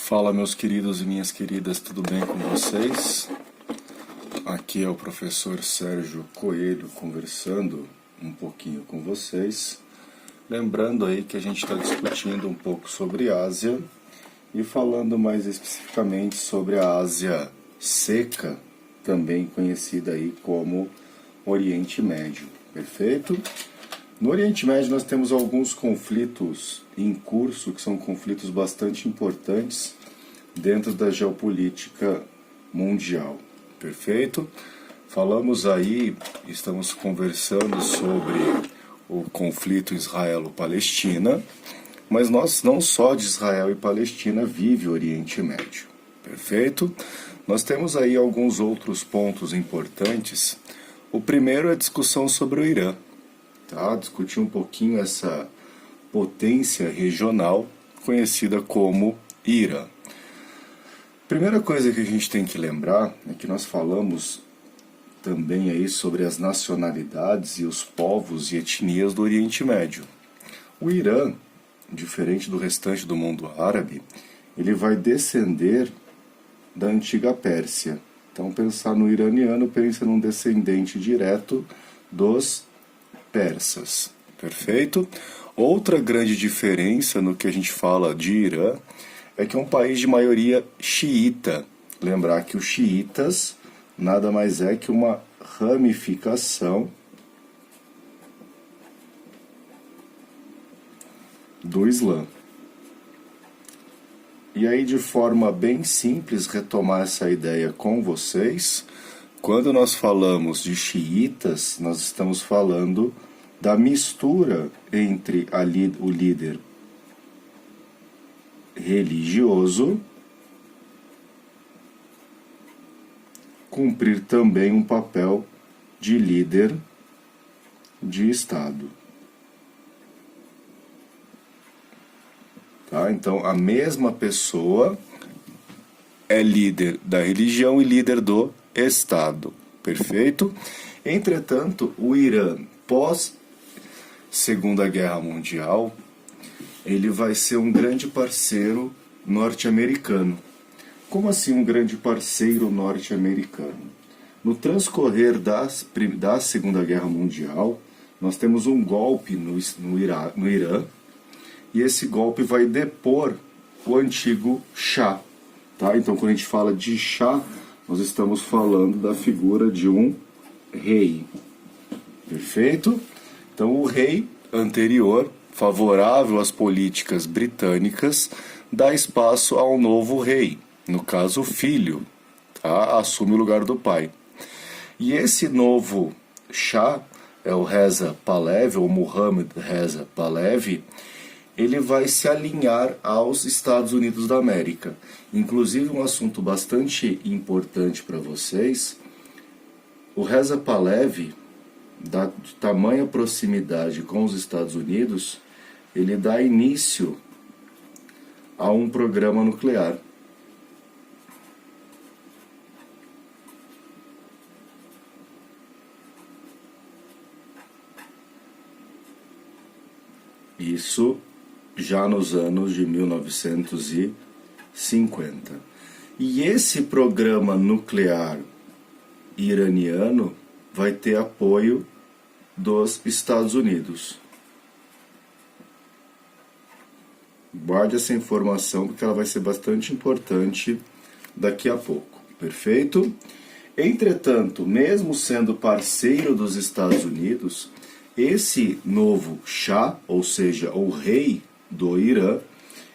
Fala, meus queridos e minhas queridas, tudo bem com vocês? Aqui é o professor Sérgio Coelho conversando um pouquinho com vocês. Lembrando aí que a gente está discutindo um pouco sobre Ásia e falando mais especificamente sobre a Ásia Seca, também conhecida aí como Oriente Médio, perfeito? No Oriente Médio nós temos alguns conflitos em curso, que são conflitos bastante importantes dentro da geopolítica mundial, perfeito? Falamos aí, estamos conversando sobre o conflito Israelo-Palestina, mas nós não só de Israel e Palestina vive o Oriente Médio, perfeito? Nós temos aí alguns outros pontos importantes. O primeiro é a discussão sobre o Irã. Tá? Discutir um pouquinho essa potência regional conhecida como Irã. Primeira coisa que a gente tem que lembrar é que nós falamos também aí sobre as nacionalidades e os povos e etnias do Oriente Médio. O Irã, diferente do restante do mundo árabe, ele vai descender da antiga Pérsia. Então, pensar no iraniano, pensa num descendente direto dos persas, perfeito? Outra grande diferença no que a gente fala de Irã é que é um país de maioria xiita. Lembrar que os xiitas nada mais é que uma ramificação do Islã. E aí, de forma bem simples, retomar essa ideia com vocês. Quando nós falamos de xiitas, nós estamos falando da mistura entre o líder religioso cumprir também um papel de líder de Estado. Tá? Então, a mesma pessoa é líder da religião e líder do Estado, perfeito? Entretanto, o Irã, pós Segunda Guerra Mundial, ele vai ser um grande parceiro norte-americano. Como assim um grande parceiro norte-americano? No transcorrer da Segunda Guerra Mundial, nós temos um golpe no Irã, e esse golpe vai depor o antigo Shah. Tá? Então, quando a gente fala de Shah, nós estamos falando da figura de um rei. Perfeito? Então, o rei anterior, favorável às políticas britânicas, dá espaço a um novo rei, no caso o filho, tá? Assume o lugar do pai. E esse novo Shah, é o Reza Pahlavi, ou Mohammad Reza Pahlavi, ele vai se alinhar aos Estados Unidos da América. Inclusive, um assunto bastante importante para vocês, o Reza Pahlavi, da tamanha proximidade com os Estados Unidos, ele dá início a um programa nuclear. Isso já nos anos de 1950. E esse programa nuclear iraniano vai ter apoio dos Estados Unidos. Guarde essa informação porque ela vai ser bastante importante daqui a pouco, perfeito? Entretanto, mesmo sendo parceiro dos Estados Unidos, esse novo Shah, ou seja, o rei do Irã,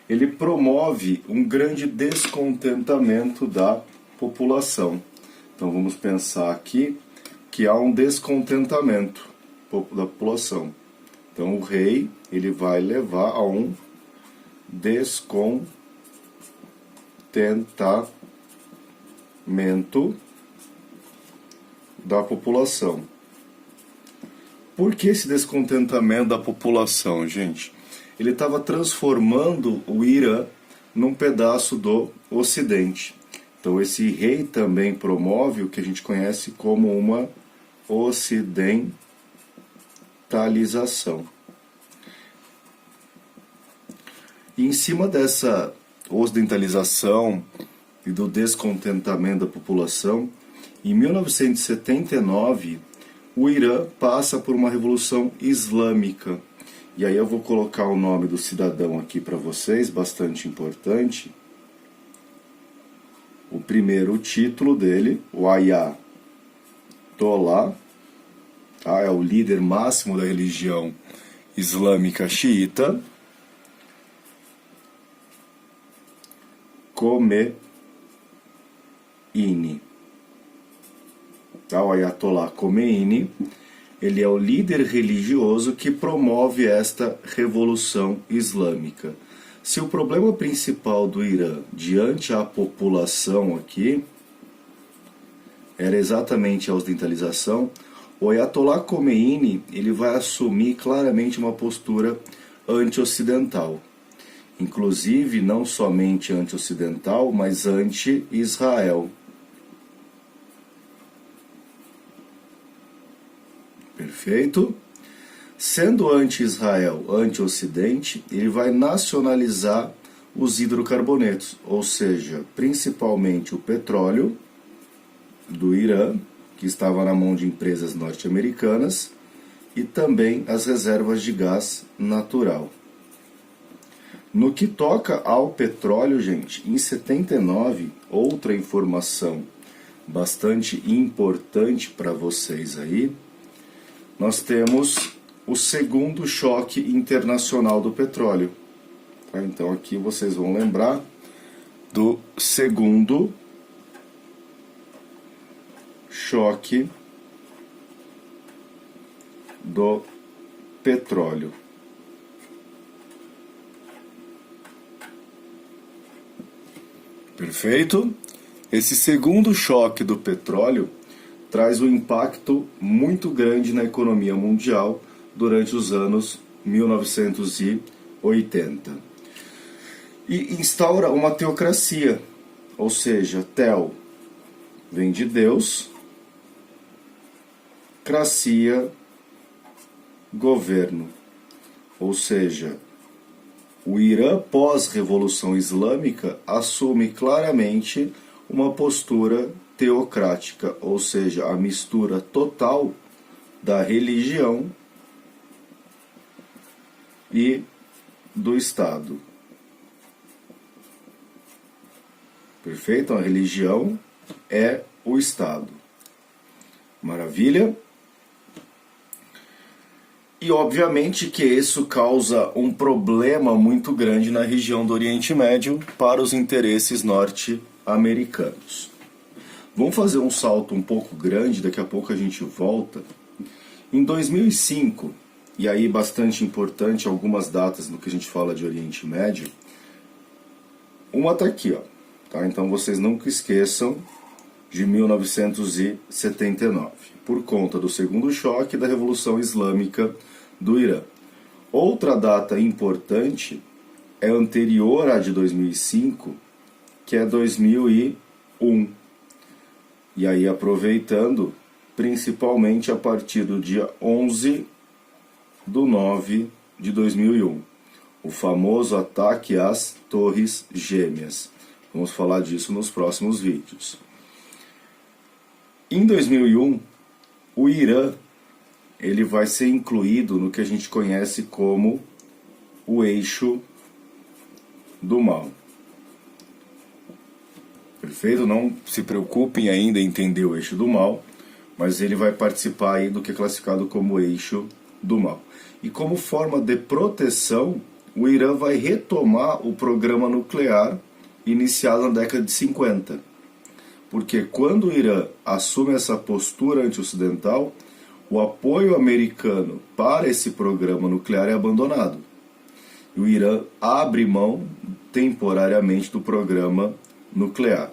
ele promove um grande descontentamento da população. Então vamos pensar aqui que há um descontentamento da população. Então o rei, ele vai levar a um descontentamento da população. Por que esse descontentamento da população, gente? Ele estava transformando o Irã num pedaço do Ocidente. Então esse rei também promove o que a gente conhece como uma ocidentalização. E em cima dessa ocidentalização e do descontentamento da população, em 1979 o Irã passa por uma revolução islâmica. E aí eu vou colocar o nome do cidadão aqui para vocês, bastante importante. O primeiro título dele, o Ayatollah, é o líder máximo da religião islâmica xiita, Khomeini. O Ayatollah Khomeini, ele é o líder religioso que promove esta revolução islâmica. Se o problema principal do Irã diante a população aqui era exatamente a ocidentalização, o Ayatollah Khomeini ele vai assumir claramente uma postura anti-ocidental. Inclusive, não somente anti-ocidental, mas anti-Israel. Perfeito? Sendo anti-Israel, anti-Ocidente, ele vai nacionalizar os hidrocarbonetos, ou seja, principalmente o petróleo do Irã, que estava na mão de empresas norte-americanas, e também as reservas de gás natural. No que toca ao petróleo, gente, em 79, outra informação bastante importante para vocês aí, nós temos o segundo choque internacional do petróleo. Tá? Então aqui vocês vão lembrar do segundo choque do petróleo. Perfeito? Esse segundo choque do petróleo traz um impacto muito grande na economia mundial durante os anos 1980. E instaura uma teocracia, ou seja, tel vem de Deus, cracia, governo. Ou seja, o Irã pós-revolução islâmica assume claramente uma postura teocrática, ou seja, a mistura total da religião e do Estado. Perfeito? A religião é o Estado. Maravilha? E obviamente que isso causa um problema muito grande na região do Oriente Médio para os interesses norte-americanos. Vamos fazer um salto um pouco grande, daqui a pouco a gente volta. Em 2005, e aí bastante importante algumas datas no que a gente fala de Oriente Médio, uma está aqui, ó, tá? Então vocês nunca esqueçam de 1979, por conta do segundo choque da Revolução Islâmica do Irã. Outra data importante é anterior à de 2005, que é 2001. E aí aproveitando, principalmente a partir do dia 11/9/2001, o famoso ataque às Torres Gêmeas. Vamos falar disso nos próximos vídeos. Em 2001, o Irã ele vai ser incluído no que a gente conhece como o eixo do mal. Perfeito? Não se preocupem ainda em entender o eixo do mal, mas ele vai participar aí do que é classificado como eixo do mal. E como forma de proteção, o Irã vai retomar o programa nuclear iniciado na década de 50. Porque quando o Irã assume essa postura anti-ocidental, o apoio americano para esse programa nuclear é abandonado. E o Irã abre mão temporariamente do programa nuclear.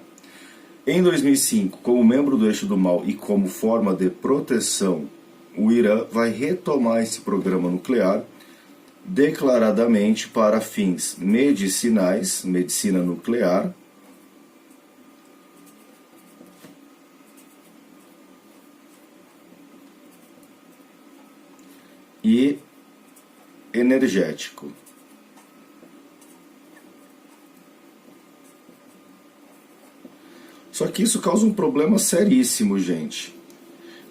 Em 2005, como membro do eixo do mal e como forma de proteção, o Irã vai retomar esse programa nuclear declaradamente para fins medicinais, medicina nuclear, e energético. Só que isso causa um problema seríssimo, gente,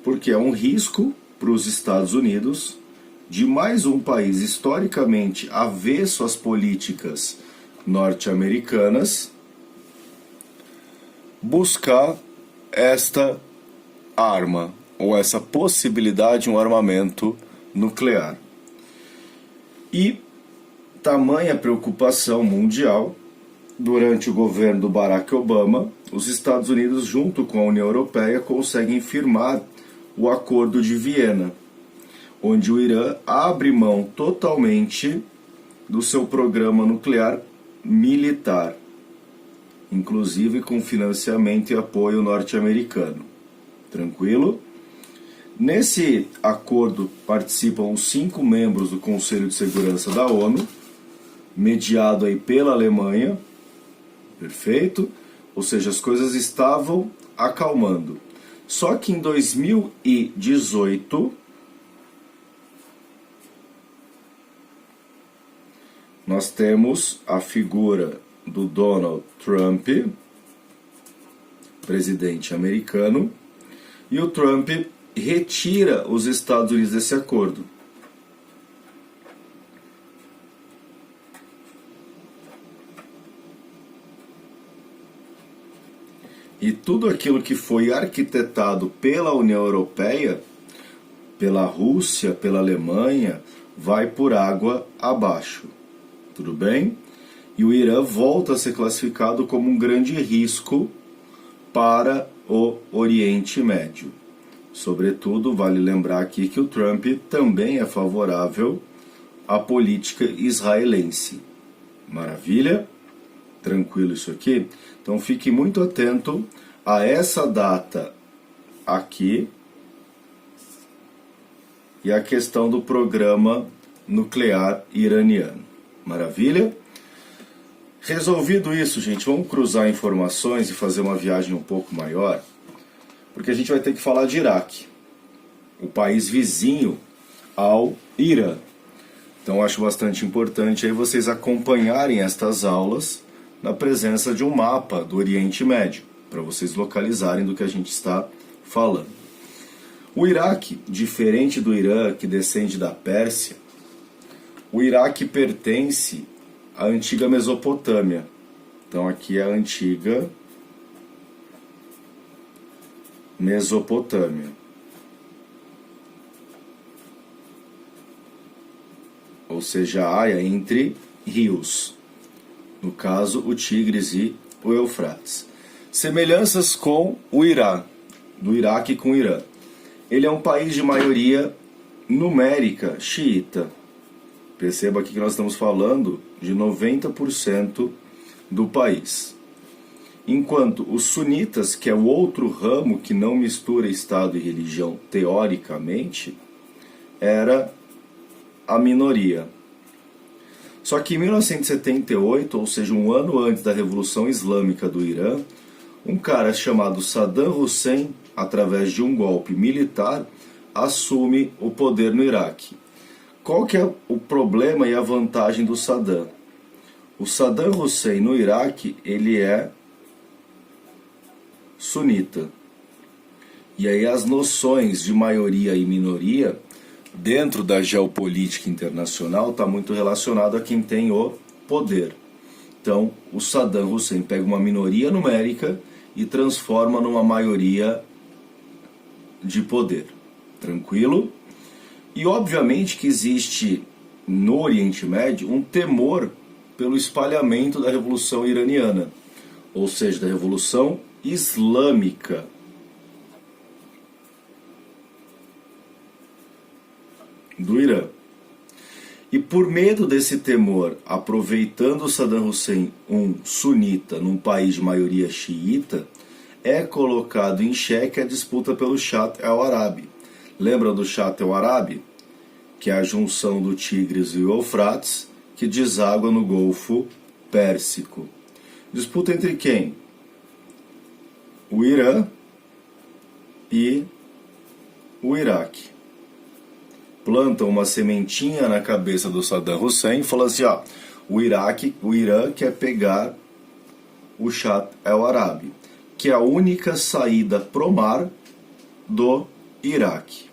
porque é um risco para os Estados Unidos de mais um país historicamente avesso às políticas norte-americanas buscar esta arma, ou essa possibilidade de um armamento nuclear. E tamanha preocupação mundial, durante o governo do Barack Obama, os Estados Unidos, junto com a União Europeia, conseguem firmar o Acordo de Viena, onde o Irã abre mão totalmente do seu programa nuclear militar, inclusive com financiamento e apoio norte-americano. Tranquilo? Nesse acordo participam os 5 membros do Conselho de Segurança da ONU, mediado aí pela Alemanha. Perfeito? Ou seja, as coisas estavam acalmando. Só que em 2018, nós temos a figura do Donald Trump, presidente americano, e o Trump retira os Estados Unidos desse acordo. E tudo aquilo que foi arquitetado pela União Europeia, pela Rússia, pela Alemanha, vai por água abaixo. Tudo bem? E o Irã volta a ser classificado como um grande risco para o Oriente Médio. Sobretudo, vale lembrar aqui que o Trump também é favorável à política israelense. Maravilha? Tranquilo isso aqui? Então fique muito atento a essa data aqui e a questão do programa nuclear iraniano. Maravilha? Resolvido isso, gente, vamos cruzar informações e fazer uma viagem um pouco maior, porque a gente vai ter que falar de Iraque, o país vizinho ao Irã. Então acho bastante importante aí vocês acompanharem estas aulas na presença de um mapa do Oriente Médio, para vocês localizarem do que a gente está falando. O Iraque, diferente do Irã, que descende da Pérsia, o Iraque pertence à antiga Mesopotâmia. Então aqui é a antiga Mesopotâmia. Ou seja, a área entre rios. No caso, o Tigres e o Eufrates. Semelhanças com o Irã, do Iraque com o Irã. Ele é um país de maioria numérica xiita. Perceba aqui que nós estamos falando de 90% do país. Enquanto os sunitas, que é o outro ramo que não mistura Estado e religião teoricamente, era a minoria. Só que em 1978, ou seja, um ano antes da Revolução Islâmica do Irã, um cara chamado Saddam Hussein, através de um golpe militar, assume o poder no Iraque. Qual que é o problema e a vantagem do Saddam? O Saddam Hussein no Iraque, ele é sunita. E aí as noções de maioria e minoria dentro da geopolítica internacional está muito relacionado a quem tem o poder. Então, o Saddam Hussein pega uma minoria numérica e transforma numa maioria de poder. Tranquilo? E obviamente que existe no Oriente Médio um temor pelo espalhamento da Revolução Iraniana, ou seja, da Revolução Islâmica. Do Irã. E por medo desse temor, aproveitando Saddam Hussein, um sunita, num país de maioria xiita, é colocado em xeque a disputa pelo Shatt el-Arabi. Lembra do Shatt el-Arabi? Que é a junção do Tigres e o Eufrates, que deságua no Golfo Pérsico. Disputa entre quem? O Irã e o Iraque. Plantam uma sementinha na cabeça do Saddam Hussein, falando assim, ó, o Irã quer pegar o Shatt el-Arabi. que é a única saída pro mar do Iraque.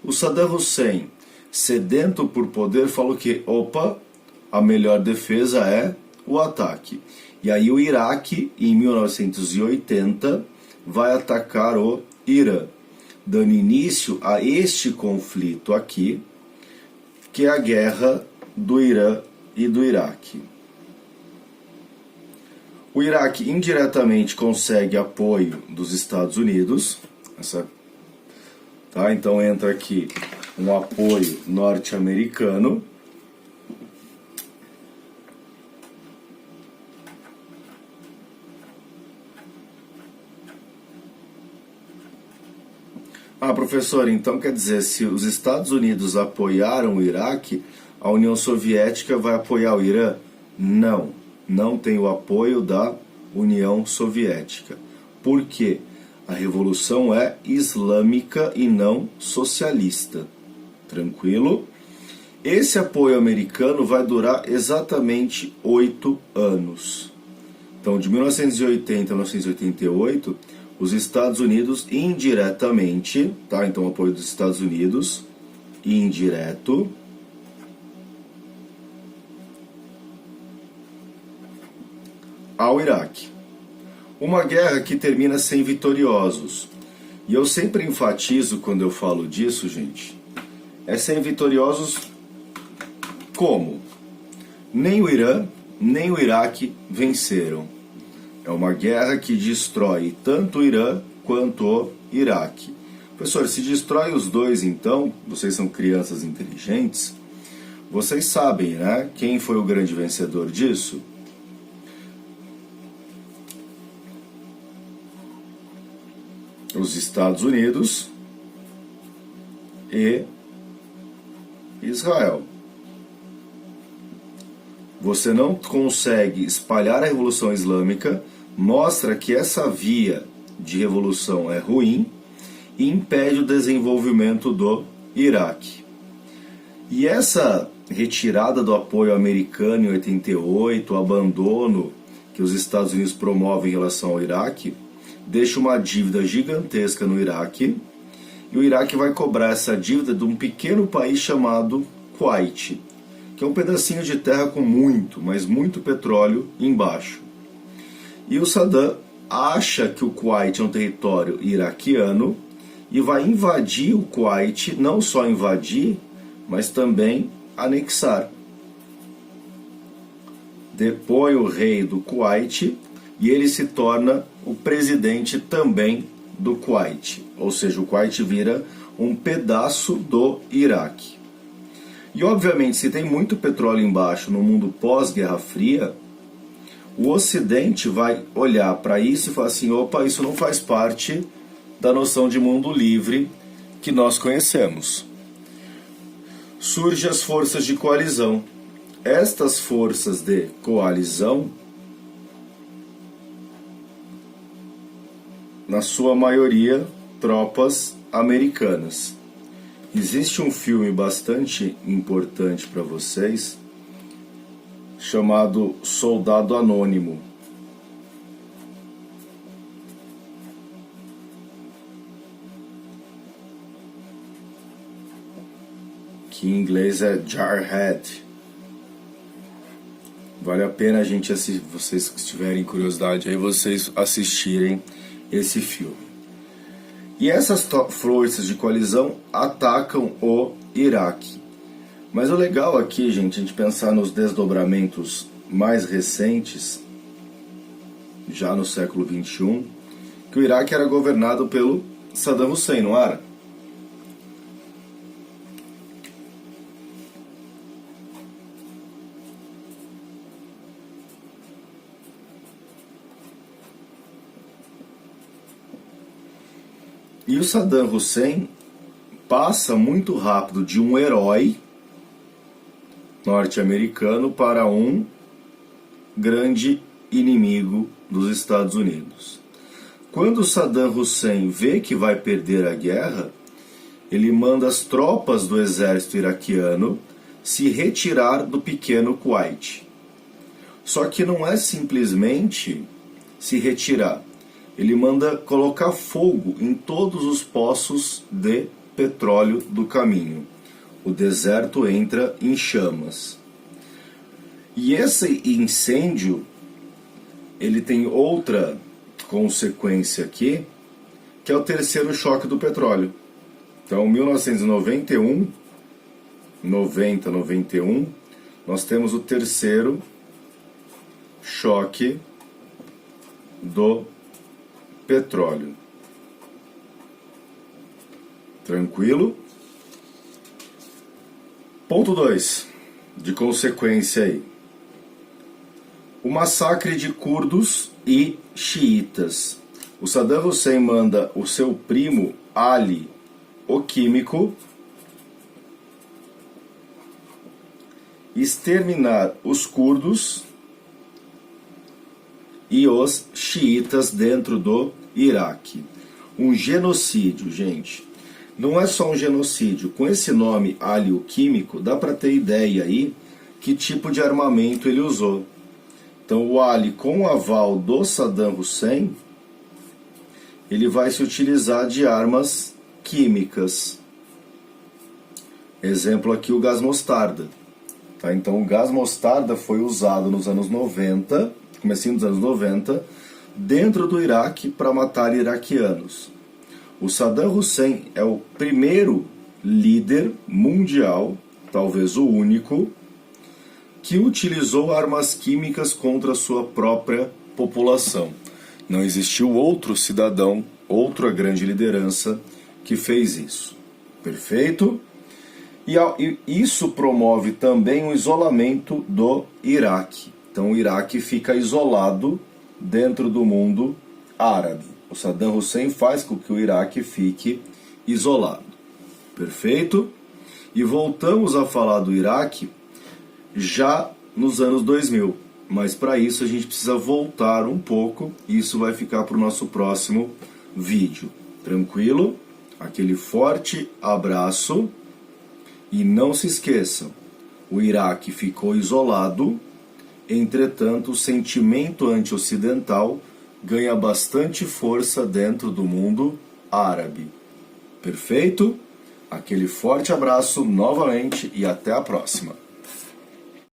O Saddam Hussein, sedento por poder, falou que, opa, a melhor defesa é o ataque. E aí o Iraque, em 1980, vai atacar o Irã, dando início a este conflito aqui, que é a guerra do Irã e do Iraque. O Iraque indiretamente consegue apoio dos Estados Unidos, tá? Então entra aqui um apoio norte-americano. Ah, professor, então quer dizer, se os Estados Unidos apoiaram o Iraque, a União Soviética vai apoiar o Irã? Não, não tem o apoio da União Soviética. Por quê? A revolução é islâmica e não socialista. Tranquilo? Esse apoio americano vai durar exatamente 8 anos. Então, de 1980 a 1988, os Estados Unidos indiretamente, tá? Então, apoio dos Estados Unidos, indireto, ao Iraque. Uma guerra que termina sem vitoriosos. E eu sempre enfatizo quando eu falo disso, gente, é sem vitoriosos como? Nem o Irã, nem o Iraque venceram. É uma guerra que destrói tanto o Irã quanto o Iraque. Professor, se destrói os dois, então, vocês são crianças inteligentes, vocês sabem, né? Quem foi o grande vencedor disso? Os Estados Unidos e Israel. Você não consegue espalhar a Revolução Islâmica, mostra que essa via de revolução é ruim e impede o desenvolvimento do Iraque. E essa retirada do apoio americano em 88, o abandono que os Estados Unidos promovem em relação ao Iraque, deixa uma dívida gigantesca no Iraque, e o Iraque vai cobrar essa dívida de um pequeno país chamado Kuwait, que é um pedacinho de terra com muito, mas muito petróleo embaixo. E o Saddam acha que o Kuwait é um território iraquiano e vai invadir o Kuwait, não só invadir, mas também anexar. Depõe o rei do Kuwait e ele se torna o presidente também do Kuwait. Ou seja, o Kuwait vira um pedaço do Iraque. E obviamente, se tem muito petróleo embaixo no mundo pós-Guerra Fria, o Ocidente vai olhar para isso e falar assim, opa, isso não faz parte da noção de mundo livre que nós conhecemos. Surgem as forças de coalizão. Estas forças de coalizão, na sua maioria, tropas americanas. Existe um filme bastante importante para vocês, chamado Soldado Anônimo. Que em inglês é Jarhead. Vale a pena a gente assistir, vocês que tiverem curiosidade aí, vocês assistirem esse filme. E essas forças de coalizão atacam o Iraque. Mas o legal aqui, gente, a gente pensar nos desdobramentos mais recentes, já no século XXI, que o Iraque era governado pelo Saddam Hussein, não era? E o Saddam Hussein passa muito rápido de um herói norte-americano para um grande inimigo dos Estados Unidos. Quando Saddam Hussein vê que vai perder a guerra, ele manda as tropas do exército iraquiano se retirar do pequeno Kuwait. Só que não é simplesmente se retirar. ele manda colocar fogo em todos os poços de petróleo do caminho. O deserto entra em chamas. E esse incêndio, ele tem outra consequência aqui, que é o terceiro choque do petróleo. Então, 1991, 91, nós temos o terceiro choque do petróleo. Tranquilo? Ponto 2, de consequência aí. O massacre de curdos e xiitas. O Saddam Hussein manda o seu primo Ali, o químico, exterminar os curdos e os xiitas dentro do Iraque. Um genocídio, gente. Não é só um genocídio. Com esse nome, Ali, o químico, dá para ter ideia aí que tipo de armamento ele usou. Então, o Ali, com o aval do Saddam Hussein, ele vai se utilizar de armas químicas. Exemplo aqui, o gás mostarda. Tá? Então, o gás mostarda foi usado nos anos 90, comecinho dos anos 90, dentro do Iraque para matar iraquianos. O Saddam Hussein é o primeiro líder mundial, talvez o único, que utilizou armas químicas contra a sua própria população. Não existiu outro cidadão, outra grande liderança que fez isso. Perfeito? E isso promove também o isolamento do Iraque. Então o Iraque fica isolado dentro do mundo árabe. O Saddam Hussein faz com que o Iraque fique isolado. Perfeito? E voltamos a falar do Iraque já nos anos 2000. Mas para isso a gente precisa voltar um pouco. E isso vai ficar para o nosso próximo vídeo. Tranquilo? Aquele forte abraço. E não se esqueçam, o Iraque ficou isolado. Entretanto, o sentimento anti-ocidental ganha bastante força dentro do mundo árabe. Perfeito? Aquele forte abraço novamente e até a próxima.